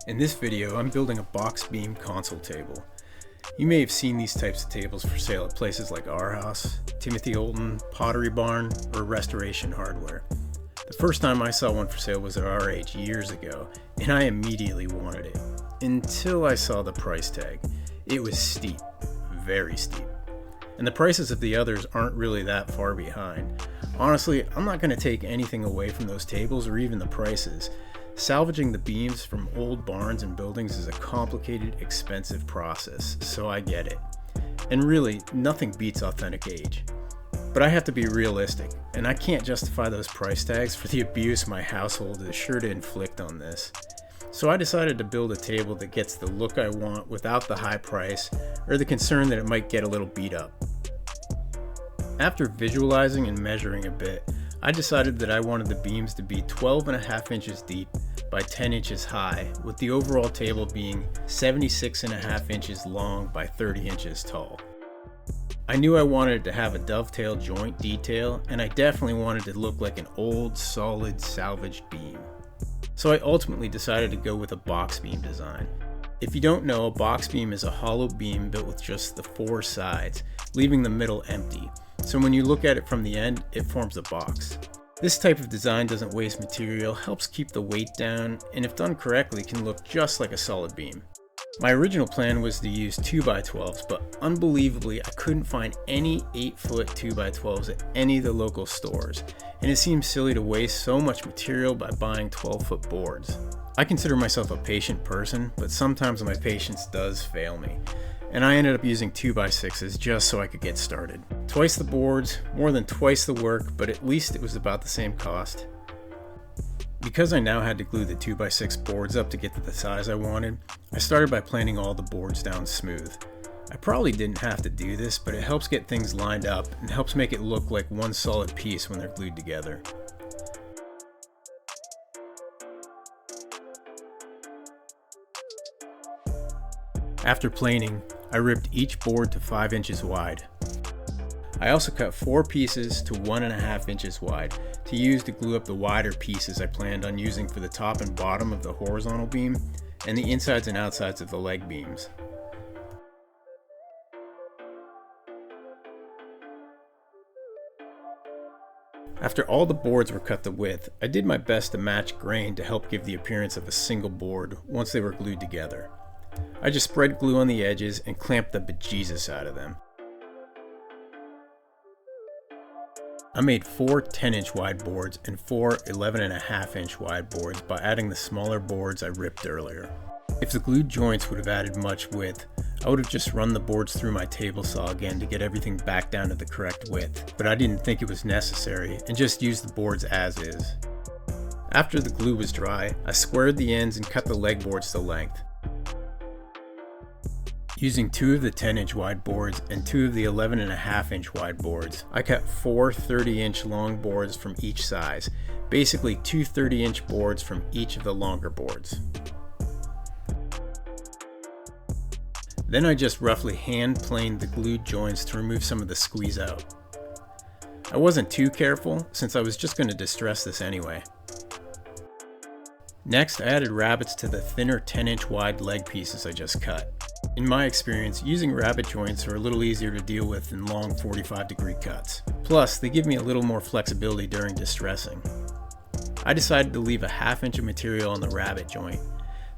In this video, I'm building a box beam console table. You may have seen these types of tables for sale at places like Arhaus, Timothy Oulton, Pottery Barn, or Restoration Hardware. The first time I saw one for sale was at RH years ago, and I immediately wanted it. Until I saw the price tag. It was steep, very steep. And the prices of the others aren't really that far behind. Honestly, I'm not going to take anything away from those tables or even the prices. Salvaging the beams from old barns and buildings is a complicated, expensive process, so I get it. And really, nothing beats authentic age. But I have to be realistic, and I can't justify those price tags for the abuse my household is sure to inflict on this. So I decided to build a table that gets the look I want without the high price or the concern that it might get a little beat up. After visualizing and measuring a bit, I decided that I wanted the beams to be 12.5 inches deep by 10 inches high, with the overall table being 76.5 inches long by 30 inches tall. I knew I wanted it to have a dovetail joint detail, and I definitely wanted it to look like an old, solid, salvaged beam. So I ultimately decided to go with a box beam design. If you don't know, a box beam is a hollow beam built with just the four sides, leaving the middle empty. So when you look at it from the end, it forms a box. This type of design doesn't waste material, helps keep the weight down, and if done correctly can look just like a solid beam. My original plan was to use 2x12s, but unbelievably I couldn't find any 8-foot 2x12s at any of the local stores, and it seemed silly to waste so much material by buying 12-foot boards. I consider myself a patient person, but sometimes my patience does fail me, and I ended up using 2x6s just so I could get started. Twice the boards, more than twice the work, but at least it was about the same cost. Because I now had to glue the 2x6 boards up to get to the size I wanted, I started by planing all the boards down smooth. I probably didn't have to do this, but it helps get things lined up and helps make it look like one solid piece when they're glued together. After planing, I ripped each board to 5 inches wide. I also cut 4 pieces to 1.5 inches wide to use to glue up the wider pieces I planned on using for the top and bottom of the horizontal beam and the insides and outsides of the leg beams. After all the boards were cut to width, I did my best to match grain to help give the appearance of a single board once they were glued together. I just spread glue on the edges and clamped the bejesus out of them. I made 4 10-inch wide boards and 4 11.5-inch wide boards by adding the smaller boards I ripped earlier. If the glued joints would have added much width, I would have just run the boards through my table saw again to get everything back down to the correct width, but I didn't think it was necessary and just used the boards as is. After the glue was dry, I squared the ends and cut the leg boards to length. Using 2 of the 10-inch wide boards and 2 of the 11.5-inch wide boards, I cut 4 30-inch long boards from each size, basically 2 30-inch boards from each of the longer boards. Then I just roughly hand planed the glued joints to remove some of the squeeze out. I wasn't too careful since I was just going to distress this anyway. Next, I added rabbets to the thinner 10-inch wide leg pieces I just cut. In my experience, using rabbet joints are a little easier to deal with than long 45-degree cuts. Plus, they give me a little more flexibility during distressing. I decided to leave a 1/2 inch of material on the rabbet joint.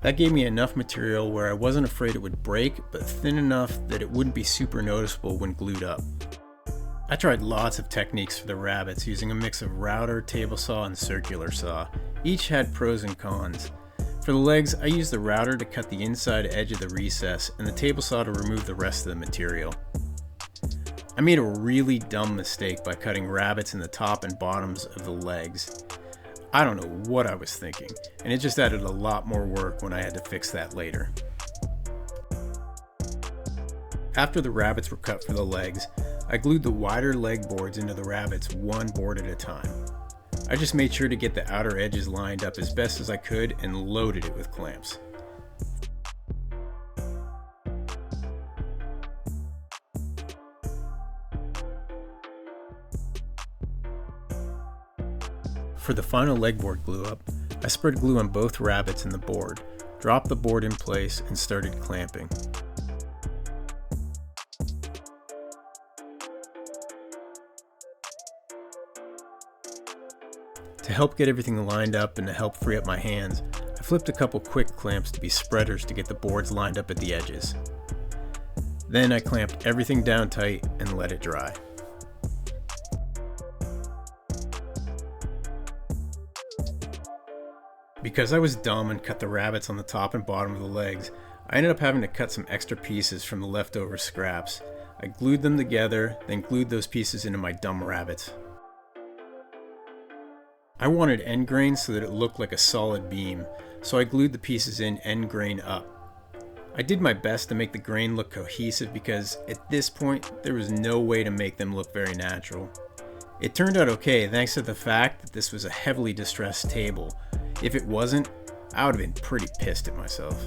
That gave me enough material where I wasn't afraid it would break, but thin enough that it wouldn't be super noticeable when glued up. I tried lots of techniques for the rabbets using a mix of router, table saw, and circular saw. Each had pros and cons. For the legs, I used the router to cut the inside edge of the recess and the table saw to remove the rest of the material. I made a really dumb mistake by cutting rabbets in the top and bottoms of the legs. I don't know what I was thinking, and it just added a lot more work when I had to fix that later. After the rabbets were cut for the legs, I glued the wider leg boards into the rabbets one board at a time. I just made sure to get the outer edges lined up as best as I could and loaded it with clamps. For the final leg board glue up, I spread glue on both rabbets and the board, dropped the board in place, and started clamping. To help get everything lined up and to help free up my hands, I flipped a couple quick clamps to be spreaders to get the boards lined up at the edges. Then I clamped everything down tight and let it dry. Because I was dumb and cut the rabbets on the top and bottom of the legs, I ended up having to cut some extra pieces from the leftover scraps. I glued them together, then glued those pieces into my dumb rabbets. I wanted end grain so that it looked like a solid beam, so I glued the pieces in end grain up. I did my best to make the grain look cohesive because at this point there was no way to make them look very natural. It turned out okay thanks to the fact that this was a heavily distressed table. If it wasn't, I would have been pretty pissed at myself.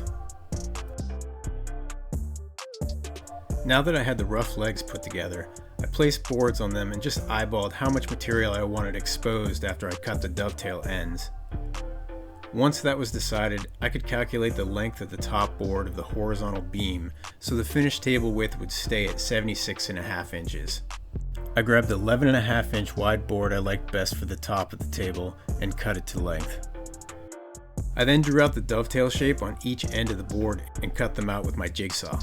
Now that I had the rough legs put together, I placed boards on them and just eyeballed how much material I wanted exposed after I cut the dovetail ends. Once that was decided, I could calculate the length of the top board of the horizontal beam so the finished table width would stay at 76.5 inches. I grabbed the 11.5 inch wide board I liked best for the top of the table and cut it to length. I then drew out the dovetail shape on each end of the board and cut them out with my jigsaw.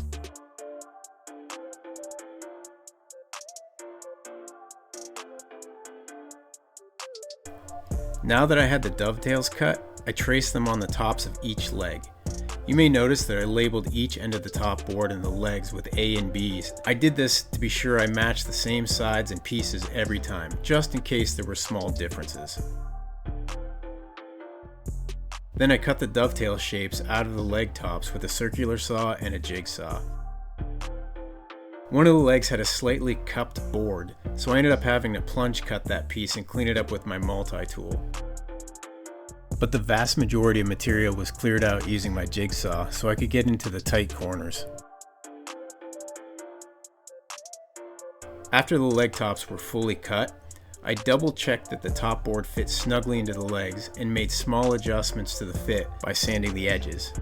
Now that I had the dovetails cut, I traced them on the tops of each leg. You may notice that I labeled each end of the top board and the legs with A and B's. I did this to be sure I matched the same sides and pieces every time, just in case there were small differences. Then I cut the dovetail shapes out of the leg tops with a circular saw and a jigsaw. One of the legs had a slightly cupped board, so I ended up having to plunge cut that piece and clean it up with my multi-tool. But the vast majority of material was cleared out using my jigsaw, so I could get into the tight corners. After the leg tops were fully cut, I double-checked that the top board fit snugly into the legs and made small adjustments to the fit by sanding the edges.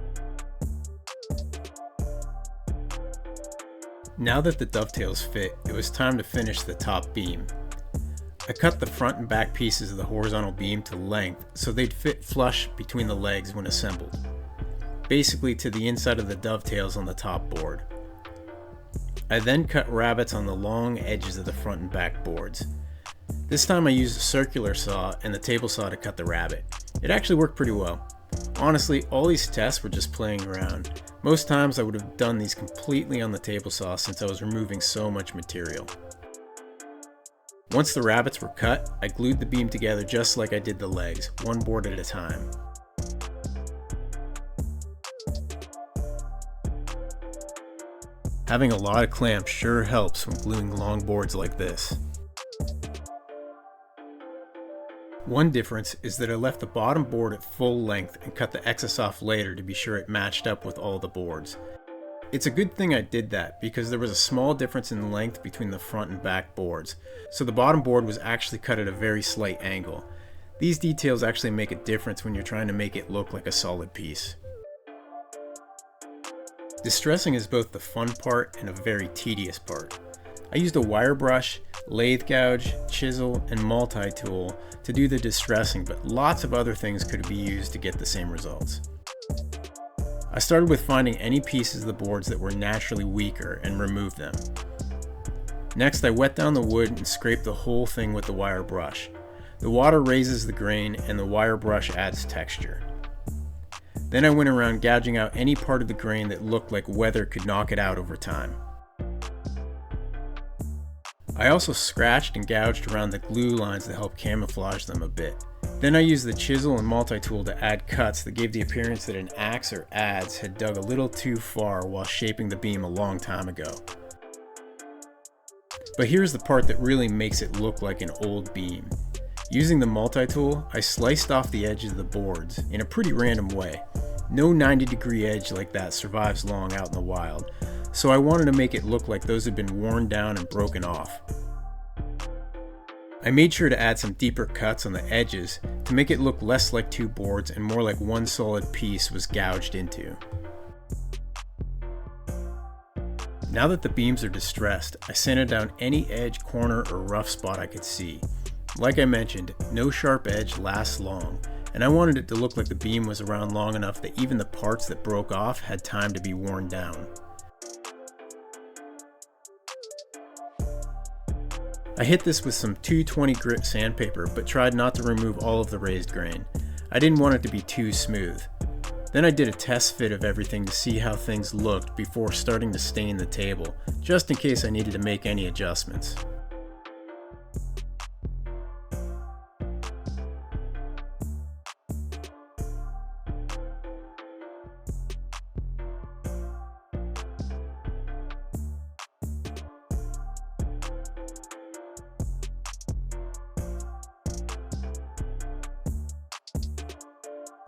Now that the dovetails fit, it was time to finish the top beam. I cut the front and back pieces of the horizontal beam to length so they'd fit flush between the legs when assembled, basically to the inside of the dovetails on the top board. I then cut rabbets on the long edges of the front and back boards. This time I used a circular saw and the table saw to cut the rabbet. It actually worked pretty well. Honestly, all these tests were just playing around. Most times I would have done these completely on the table saw since I was removing so much material. Once the rabbets were cut, I glued the beam together just like I did the legs, one board at a time. Having a lot of clamps sure helps when gluing long boards like this. One difference is that I left the bottom board at full length and cut the excess off later to be sure it matched up with all the boards. It's a good thing I did that because there was a small difference in length between the front and back boards, so the bottom board was actually cut at a very slight angle. These details actually make a difference when you're trying to make it look like a solid piece. Distressing is both the fun part and a very tedious part. I used a wire brush, lathe gouge, chisel, and multi-tool to do the distressing, but lots of other things could be used to get the same results. I started with finding any pieces of the boards that were naturally weaker and removed them. Next, I wet down the wood and scraped the whole thing with the wire brush. The water raises the grain and the wire brush adds texture. Then I went around gouging out any part of the grain that looked like weather could knock it out over time. I also scratched and gouged around the glue lines to help camouflage them a bit. Then I used the chisel and multi-tool to add cuts that gave the appearance that an axe or adze had dug a little too far while shaping the beam a long time ago. But here's the part that really makes it look like an old beam. Using the multi-tool, I sliced off the edges of the boards in a pretty random way. No 90-degree edge like that survives long out in the wild, so I wanted to make it look like those had been worn down and broken off. I made sure to add some deeper cuts on the edges to make it look less like two boards and more like one solid piece was gouged into. Now that the beams are distressed, I sanded down any edge, corner, or rough spot I could see. Like I mentioned, no sharp edge lasts long, and I wanted it to look like the beam was around long enough that even the parts that broke off had time to be worn down. I hit this with some 220 grit sandpaper, but tried not to remove all of the raised grain. I didn't want it to be too smooth. Then I did a test fit of everything to see how things looked before starting to stain the table, just in case I needed to make any adjustments.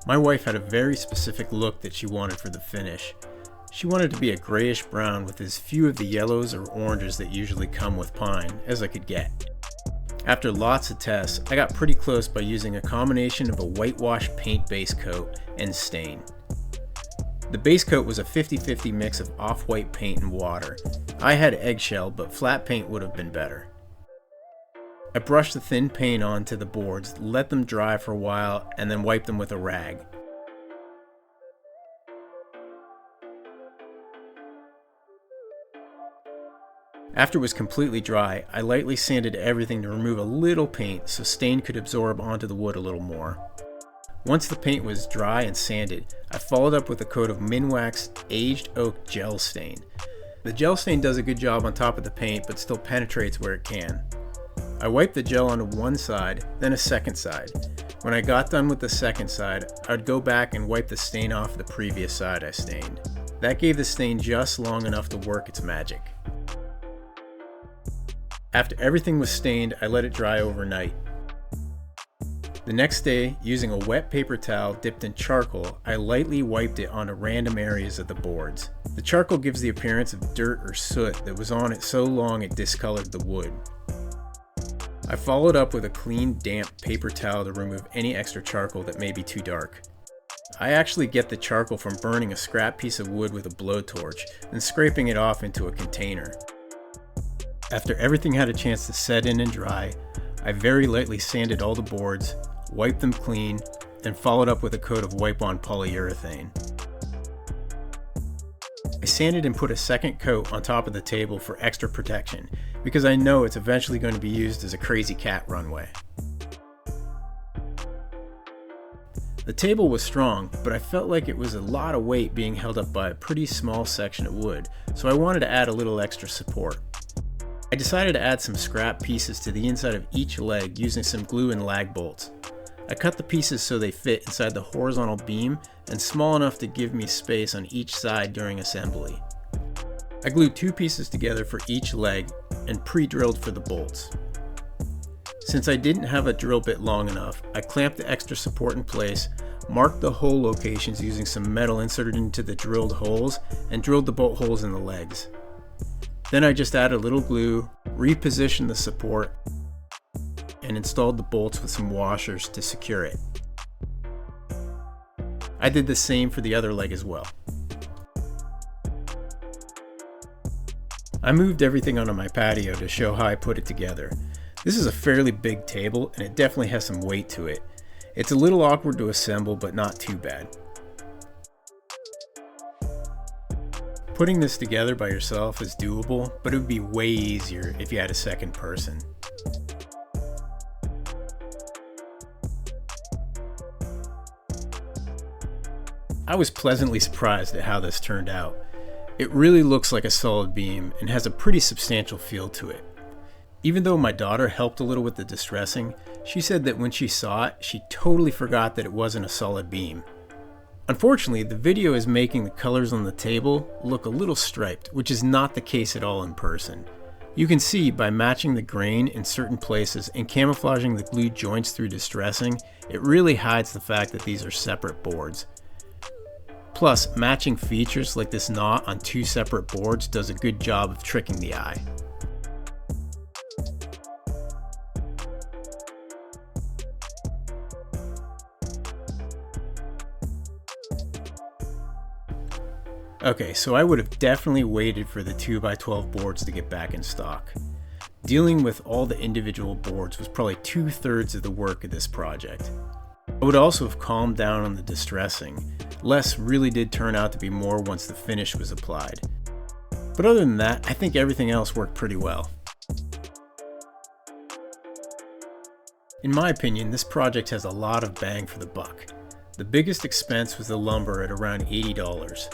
My wife had a very specific look that she wanted for the finish. She wanted to be a grayish brown with as few of the yellows or oranges that usually come with pine as I could get. After lots of tests, I got pretty close by using a combination of a whitewash paint base coat and stain. The base coat was a 50-50 mix of off-white paint and water. I had eggshell, but flat paint would have been better. I brushed the thin paint onto the boards, let them dry for a while, and then wiped them with a rag. After it was completely dry, I lightly sanded everything to remove a little paint so stain could absorb onto the wood a little more. Once the paint was dry and sanded, I followed up with a coat of Minwax Aged Oak Gel Stain. The gel stain does a good job on top of the paint, but still penetrates where it can. I wiped the gel onto one side, then a second side. When I got done with the second side, I'd go back and wipe the stain off the previous side I stained. That gave the stain just long enough to work its magic. After everything was stained, I let it dry overnight. The next day, using a wet paper towel dipped in charcoal, I lightly wiped it onto random areas of the boards. The charcoal gives the appearance of dirt or soot that was on it so long it discolored the wood. I followed up with a clean, damp paper towel to remove any extra charcoal that may be too dark. I actually get the charcoal from burning a scrap piece of wood with a blowtorch and scraping it off into a container. After everything had a chance to set in and dry, I very lightly sanded all the boards, wiped them clean, and followed up with a coat of wipe-on polyurethane. I sanded and put a second coat on top of the table for extra protection, because I know it's eventually going to be used as a crazy cat runway. The table was strong, but I felt like it was a lot of weight being held up by a pretty small section of wood, so I wanted to add a little extra support. I decided to add some scrap pieces to the inside of each leg using some glue and lag bolts. I cut the pieces so they fit inside the horizontal beam and small enough to give me space on each side during assembly. I glued 2 pieces together for each leg and pre-drilled for the bolts. Since I didn't have a drill bit long enough, I clamped the extra support in place, marked the hole locations using some metal inserted into the drilled holes, and drilled the bolt holes in the legs. Then I just added a little glue, repositioned the support, and installed the bolts with some washers to secure it. I did the same for the other leg as well. I moved everything onto my patio to show how I put it together. This is a fairly big table and it definitely has some weight to it. It's a little awkward to assemble, but not too bad. Putting this together by yourself is doable, but it would be way easier if you had a second person. I was pleasantly surprised at how this turned out. It really looks like a solid beam and has a pretty substantial feel to it. Even though my daughter helped a little with the distressing, she said that when she saw it, she totally forgot that it wasn't a solid beam. Unfortunately, the video is making the colors on the table look a little striped, which is not the case at all in person. You can see by matching the grain in certain places and camouflaging the glue joints through distressing, it really hides the fact that these are separate boards. Plus, matching features like this knot on 2 separate boards does a good job of tricking the eye. Okay, so I would have definitely waited for the 2x12 boards to get back in stock. Dealing with all the individual boards was probably 2/3 of the work of this project. I would also have calmed down on the distressing. Less really did turn out to be more once the finish was applied. But other than that, I think everything else worked pretty well. In my opinion, this project has a lot of bang for the buck. The biggest expense was the lumber at around $80.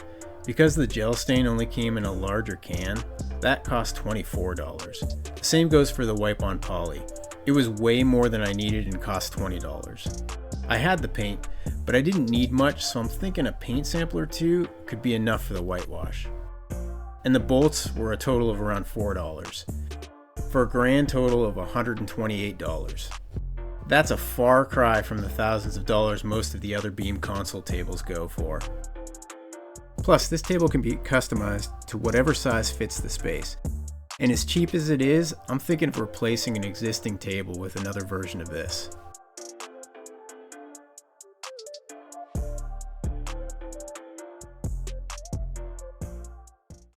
Because the gel stain only came in a larger can, that cost $24. The same goes for the wipe-on poly. It was way more than I needed and cost $20. I had the paint, but I didn't need much, so I'm thinking a paint sample or two could be enough for the whitewash. And the bolts were a total of around $4, for a grand total of $128. That's a far cry from the thousands of dollars most of the other beam console tables go for. Plus, this table can be customized to whatever size fits the space. And as cheap as it is, I'm thinking of replacing an existing table with another version of this.